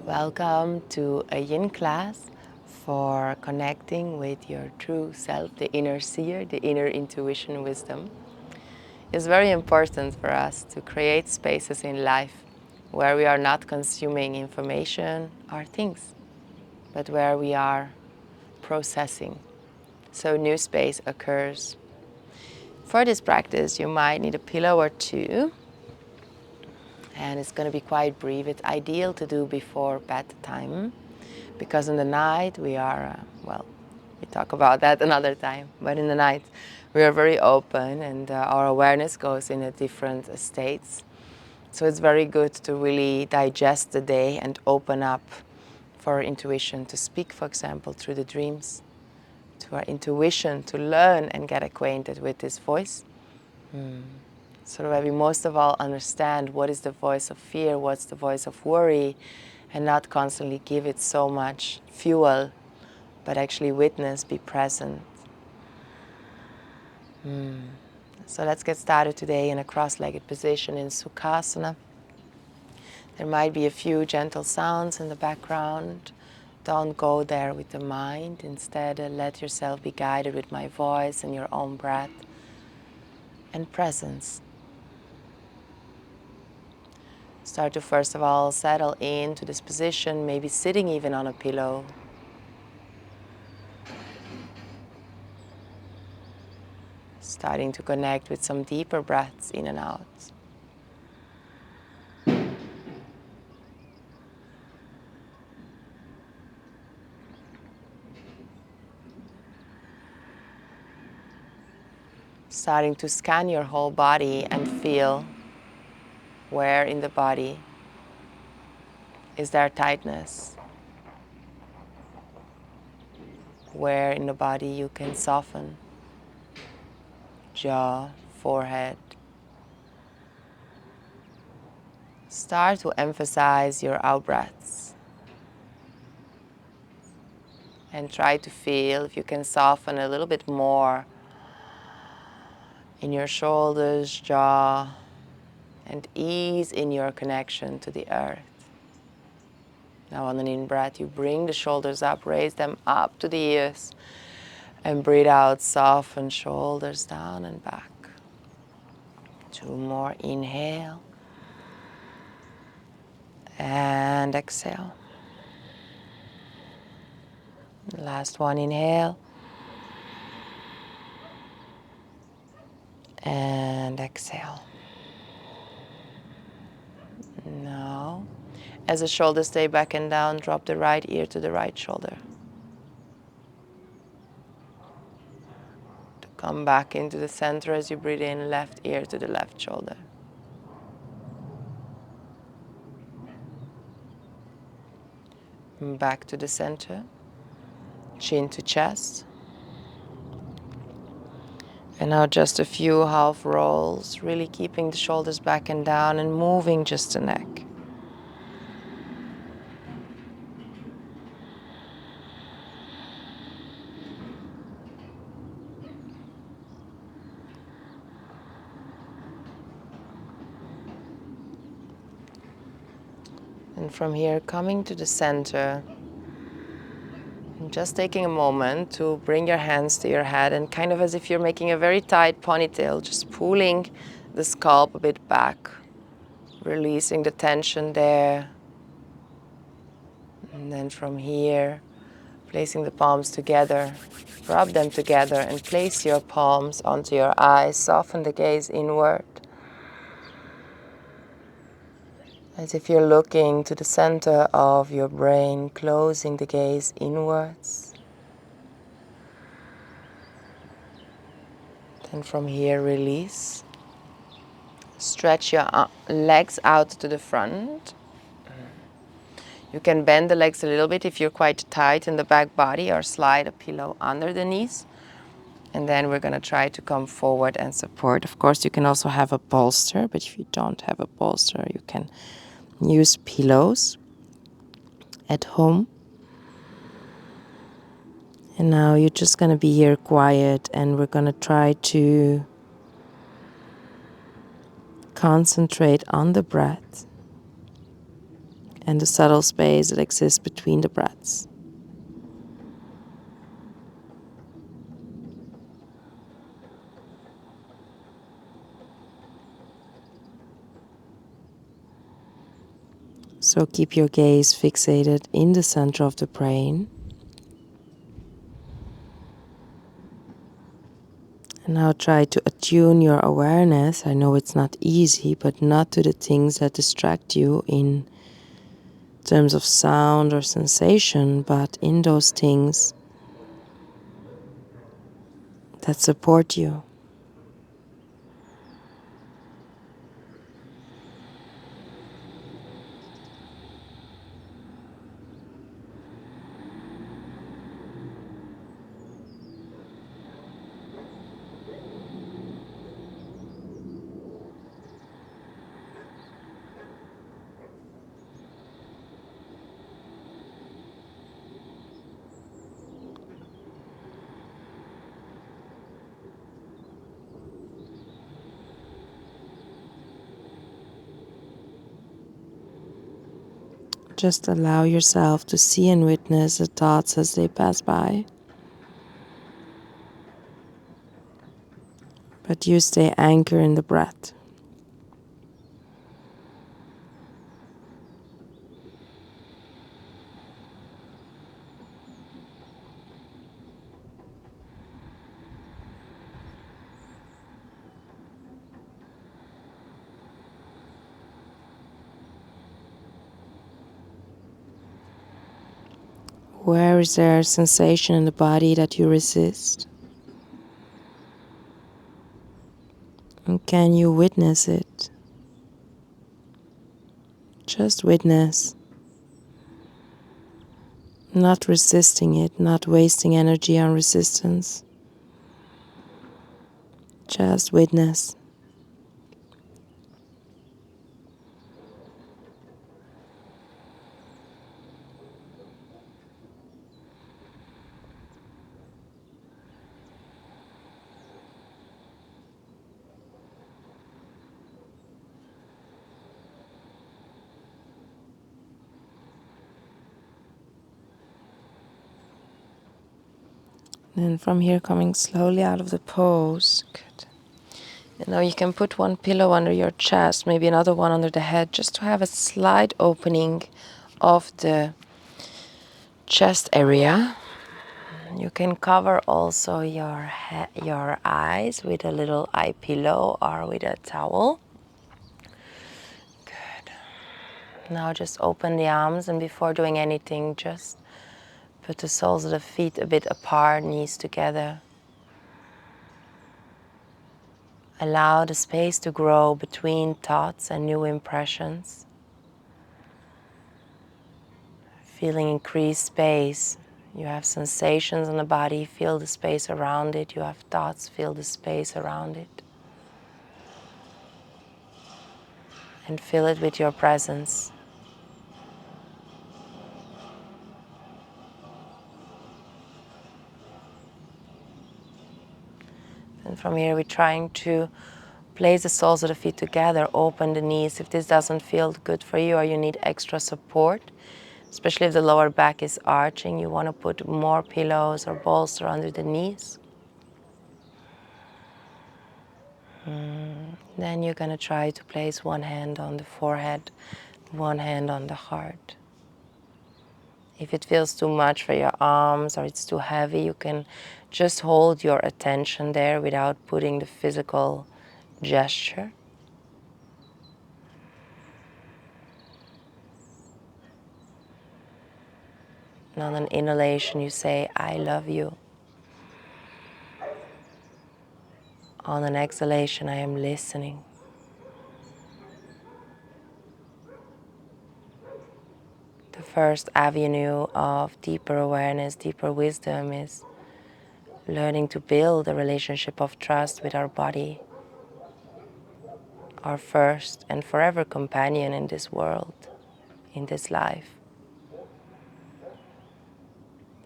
Welcome to a yin class for connecting with your true self, the inner seer, the inner intuition wisdom. It's very important for us to create spaces in life where we are not consuming information or things, but where we are processing. So new space occurs. For this practice, you might need a pillow or two, and it's going to be quite brief. It's ideal to do before bedtime. Because in the night we are, we talk about that another time, but in the night we are very open and our awareness goes in a different states. So it's very good to really digest the day and open up for our intuition to speak, for example, through the dreams, to our intuition to learn and get acquainted with this voice. So that we most of all understand what is the voice of fear, what's the voice of worry, and not constantly give it so much fuel, but actually witness, be present. So let's get started today in a cross-legged position in Sukhasana. There might be a few gentle sounds in the background. Don't go there with the mind. Instead, let yourself be guided with my voice and your own breath and presence. Start to first of all settle into this position, maybe sitting even on a pillow. Starting to connect with some deeper breaths in and out. Starting to scan your whole body and feel where in the body is there tightness, where in the body you can soften, jaw, forehead. Start to emphasize your out breaths and try to feel if you can soften a little bit more in your shoulders, jaw, and ease in your connection to the earth. Now on an in-breath, you bring the shoulders up, raise them up to the ears, and breathe out, soften shoulders down and back. Two more, inhale, and exhale. Last one, inhale, and exhale. Now, as the shoulders stay back and down, drop the right ear to the right shoulder. To come back into the center as you breathe in, left ear to the left shoulder. Back to the center, chin to chest. And now just a few half rolls, really keeping the shoulders back and down and moving just the neck. And from here, coming to the center, and just taking a moment to bring your hands to your head and kind of as if you're making a very tight ponytail, just pulling the scalp a bit back, releasing the tension there. And then from here, placing the palms together, rub them together and place your palms onto your eyes, soften the gaze inward. As if you're looking to the center of your brain, closing the gaze inwards. Then from here, release. Stretch your legs out to the front. You can bend the legs a little bit if you're quite tight in the back body, or slide a pillow under the knees. And then we're going to try to come forward and support. Of course, you can also have a bolster, but if you don't have a bolster, you can use pillows at home. And now you're just going to be here quiet, and we're going to try to concentrate on the breath and the subtle space that exists between the breaths. So keep your gaze fixated in the center of the brain. And now try to attune your awareness. I know it's not easy, but not to the things that distract you in terms of sound or sensation, but in those things that support you. Just allow yourself to see and witness the thoughts as they pass by. But you stay anchored in the breath. Where is there a sensation in the body that you resist? And can you witness it? Just witness. Not resisting it, not wasting energy on resistance. Just witness. And from here, coming slowly out of the pose. Good. And now you can put one pillow under your chest, maybe another one under the head, just to have a slight opening of the chest area. You can cover also your eyes with a little eye pillow or with a towel. Good. Now just open the arms, and before doing anything, just put the soles of the feet a bit apart, knees together. Allow the space to grow between thoughts and new impressions. Feeling increased space. You have sensations in the body, feel the space around it. You have thoughts, feel the space around it. And fill it with your presence. And from here we're trying to place the soles of the feet together, open the knees. If this doesn't feel good for you or you need extra support, especially if the lower back is arching, you want to put more pillows or bolster under the knees. Then you're going to try to place one hand on the forehead, one hand on the heart. If it feels too much for your arms or it's too heavy, you can just hold your attention there without putting the physical gesture. And on an inhalation, you say, I love you. On an exhalation, I am listening. The first avenue of deeper awareness, deeper wisdom is learning to build a relationship of trust with our body, our first and forever companion in this world, in this life.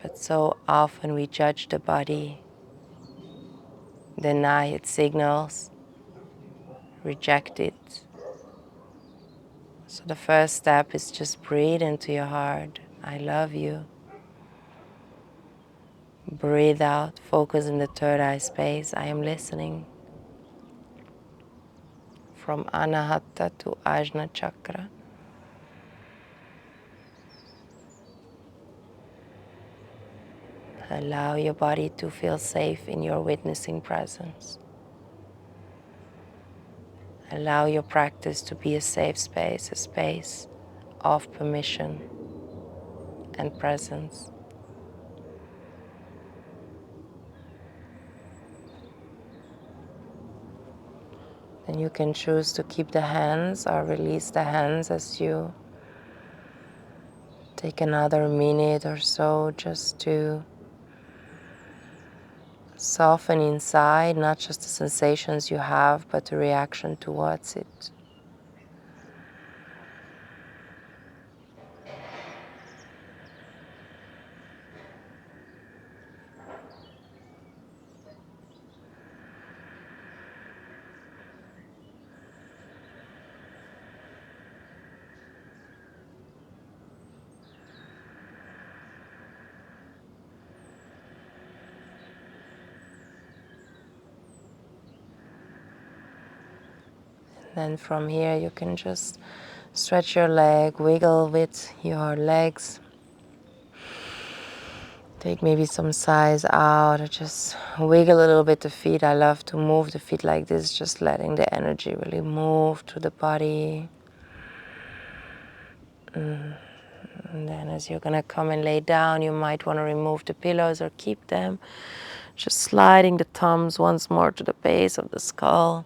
But so often we judge the body, deny its signals, reject it. So the first step is just breathe into your heart. I love you. Breathe out. Focus in the third eye space. I am listening. From Anahata to Ajna Chakra. Allow your body to feel safe in your witnessing presence. Allow your practice to be a safe space, a space of permission and presence. Then you can choose to keep the hands or release the hands as you take another minute or so just to soften inside, not just the sensations you have, but the reaction towards it. Then from here you can just stretch your leg, wiggle with your legs. Take maybe some size out, or just wiggle a little bit the feet. I love to move the feet like this, just letting the energy really move through the body. And then as you're gonna come and lay down, you might want to remove the pillows or keep them. Just sliding the thumbs once more to the base of the skull,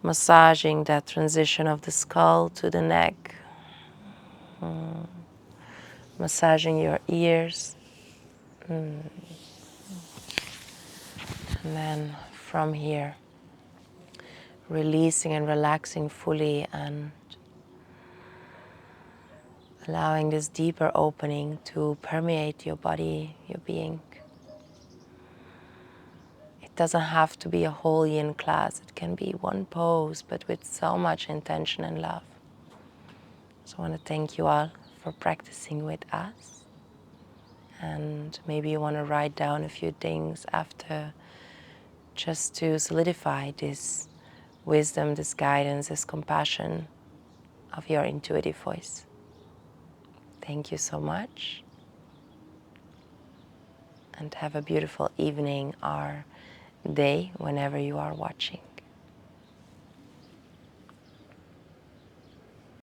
massaging that transition of the skull to the neck, massaging your ears. And then from here, releasing and relaxing fully and allowing this deeper opening to permeate your body, your being. It doesn't have to be a whole yin class. It can be one pose, but with so much intention and love. So I want to thank you all for practicing with us. And maybe you want to write down a few things after, just to solidify this wisdom, this guidance, this compassion of your intuitive voice. Thank you so much. And have a beautiful evening or day whenever you are watching.